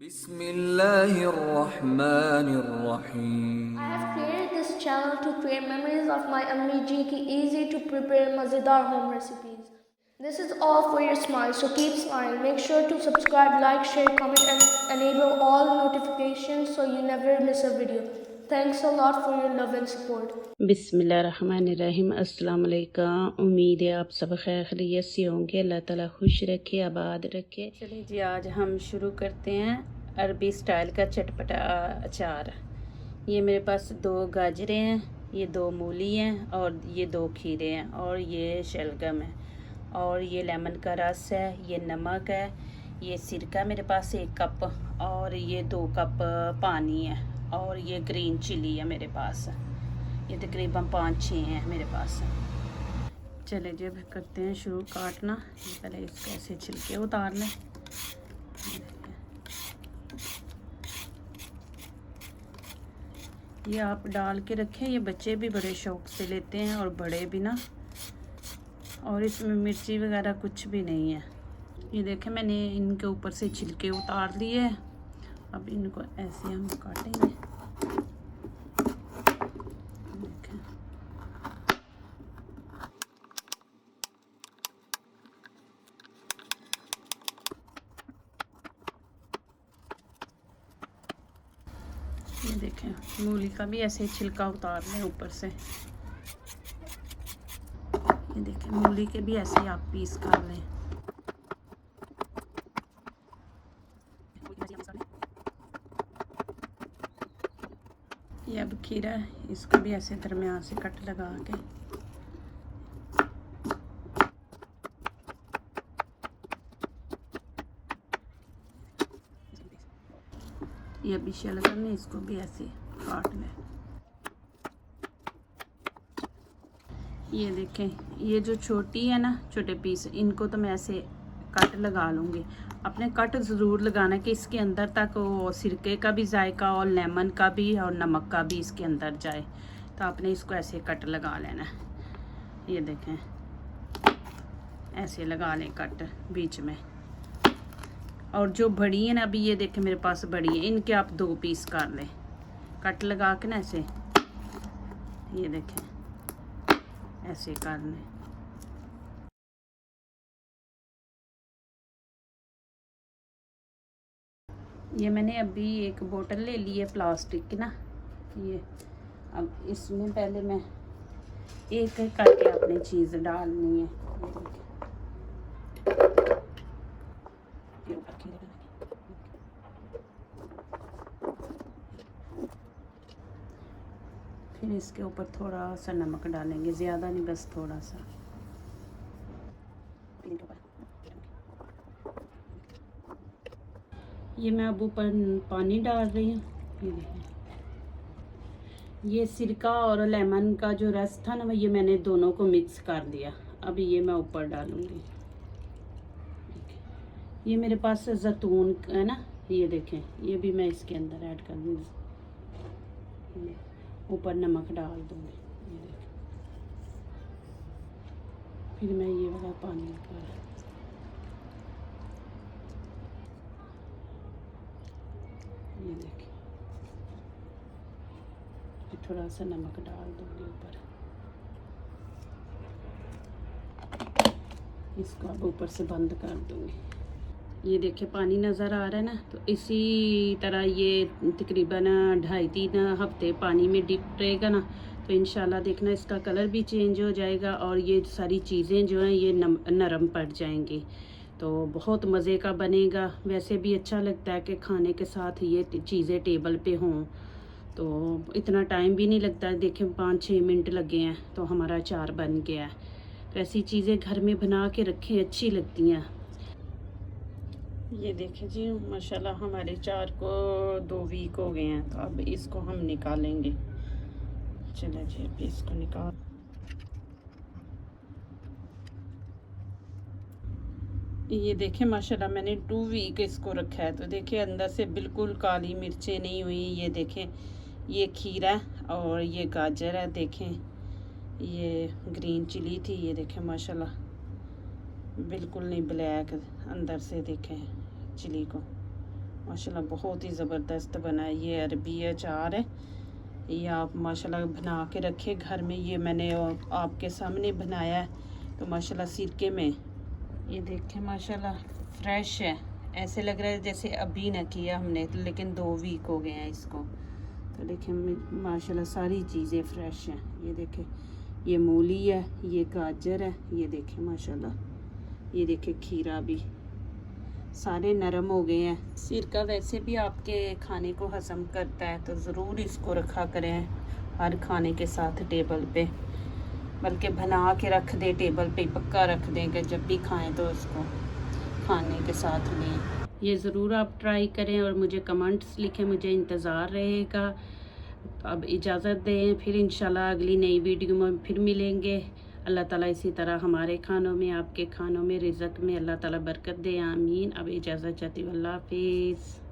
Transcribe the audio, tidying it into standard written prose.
बिस्मिल्लाहिर्रहमानिर्रहीम। I have created this channel to create memories of my Ammi ji ki easy to prepare mazedar home recipes. This is all for your smile, so keep smiling. Make sure to subscribe, like, share, comment and enable all notifications so you never miss a video. Thanks a lot for your love and support. बिस्मिल्लाहिर्रहमानिर्रहीम। अस्सलाम वालेकुम। उम्मीद है आप सब खैर खैरियत से होंगे। अल्लाह ताला खुश रखे, आबाद रखे। चलिए जी, आज हम शुरू करते हैं अरबी स्टाइल का चटपटा अचार। ये मेरे पास 2 गाजरें हैं, ये 2 मूली हैं और ये 2 खीरे हैं और ये शलगम है और ये लेमन का रस है, ये नमक है, ये सिरका मेरे पास 1 कप और ये 2 कप पानी है और ये ग्रीन चिली है मेरे पास। ये तकरीबन 5-6 हैं मेरे पास। चले जी, अब करते हैं शुरू काटना। पहले इसको ऐसे छिलके उतार लें। ये आप डाल के रखें, ये बच्चे भी बड़े शौक से लेते हैं और बड़े भी ना। और इसमें मिर्ची वगैरह कुछ भी नहीं है। ये देखें, मैंने इनके ऊपर से छिलके उतार लिए। अब इनको ऐसे हम काटेंगे। ये देखें, मूली का भी ऐसे छिलका उतार लें ऊपर से। ये देखें, मूली के भी ऐसे आप पीस कर लें। ये अब खीरा है, इसको भी ऐसे दरमियान से कट लगा के। ये भी शलगम है, इसको भी ऐसे काट लें। ये देखें, ये जो छोटी है ना, छोटे पीस, इनको तो मैं ऐसे कट लगा लूँगी। आपने कट ज़रूर लगाना कि इसके अंदर तक वो सिरके का भी जायका और लेमन का भी और नमक का भी इसके अंदर जाए। तो आपने इसको ऐसे कट लगा लेना। ये देखें, ऐसे लगा लें कट बीच में। और जो बड़ी है ना, अभी ये देखें मेरे पास बड़ी है, इनके आप 2 पीस कर लें कट लगा के ना ऐसे। ये देखें, ऐसे कर लें। ये मैंने अभी एक बोतल ले ली है प्लास्टिक की ना। ये अब इसमें पहले मैं एक करके अपनी चीज़ डालनी है। फिर इसके ऊपर थोड़ा सा नमक डालेंगे, ज़्यादा नहीं, बस थोड़ा सा। ये मैं अब ऊपर पानी डाल रही हूँ। ये देखिए, ये सिरका और लेमन का जो रस था ना, ये मैंने दोनों को मिक्स कर दिया। अब ये मैं ऊपर डालूँगी। ये मेरे पास जैतून है ना, ये देखें, ये भी मैं इसके अंदर ऐड कर दूँगी। ऊपर नमक डाल दूँगी। ये देखें, फिर मैं ये वाला पानी कर, ये देखिए, थोड़ा सा नमक डाल दूँगी ऊपर। इसको अब ऊपर से बंद कर दूँगी। ये देखिए, पानी नज़र आ रहा है ना, तो इसी तरह ये तकरीबन 2.5-3 हफ्ते पानी में डिप रहेगा ना, तो इंशाल्लाह देखना इसका कलर भी चेंज हो जाएगा और ये सारी चीज़ें जो हैं ये नरम पड़ जाएंगी। तो बहुत मज़े का बनेगा। वैसे भी अच्छा लगता है कि खाने के साथ ये चीज़ें टेबल पे हों, तो इतना टाइम भी नहीं लगता है। देखें, 5-6 मिनट लगे हैं तो हमारा अचार बन गया है। तो ऐसी चीज़ें घर में बना के रखें, अच्छी लगती हैं। ये देखें जी, माशाल्लाह हमारे अचार को 2 वीक हो गए हैं। तो अब इसको हम निकालेंगे। चलो जी, अब इसको निकाल। ये देखें, माशाल्लाह मैंने 2 वीक इसको रखा है। तो देखिए, अंदर से बिल्कुल काली मिर्चें नहीं हुई। ये देखें, ये खीरा और ये गाजर है। देखें, ये ग्रीन चिली थी। ये देखें, माशाल्लाह बिल्कुल नहीं ब्लैक अंदर से। देखें चिली को, माशाल्लाह बहुत ही ज़बरदस्त बना है। ये अरबी अचार है, ये आप माशाल्लाह बना के रखे घर में। ये मैंने आपके सामने बनाया है तो माशाल्लाह सिरके में। ये देखें माशाल्लाह फ्रेश है, ऐसे लग रहा है जैसे अभी ना किया हमने, लेकिन 2 वीक हो गए हैं इसको। तो देखें माशाल्लाह सारी चीज़ें फ्रेश हैं। ये देखें, ये मूली है, ये गाजर है, ये देखें माशाल्लाह, ये देखें खीरा भी, सारे नरम हो गए हैं। सिरका वैसे भी आपके खाने को हज़म करता है, तो ज़रूर इसको रखा करें हर खाने के साथ टेबल पे, बल्कि बना के रख दें टेबल पे, पक्का रख दें कि जब भी खाएं तो इसको खाने के साथ लें। ये ज़रूर आप ट्राई करें और मुझे कमेंट्स लिखें, मुझे इंतज़ार रहेगा। अब इजाज़त दें, फिर इंशाल्लाह अगली नई वीडियो में फिर मिलेंगे। अल्लाह ताला इसी तरह हमारे खानों में, आपके खानों में, रिज़्क़ में अल्लाह ताला बरकत दे, आमीन। अब इजाज़त चाहती हूँ, अल्लाह हाफिज़।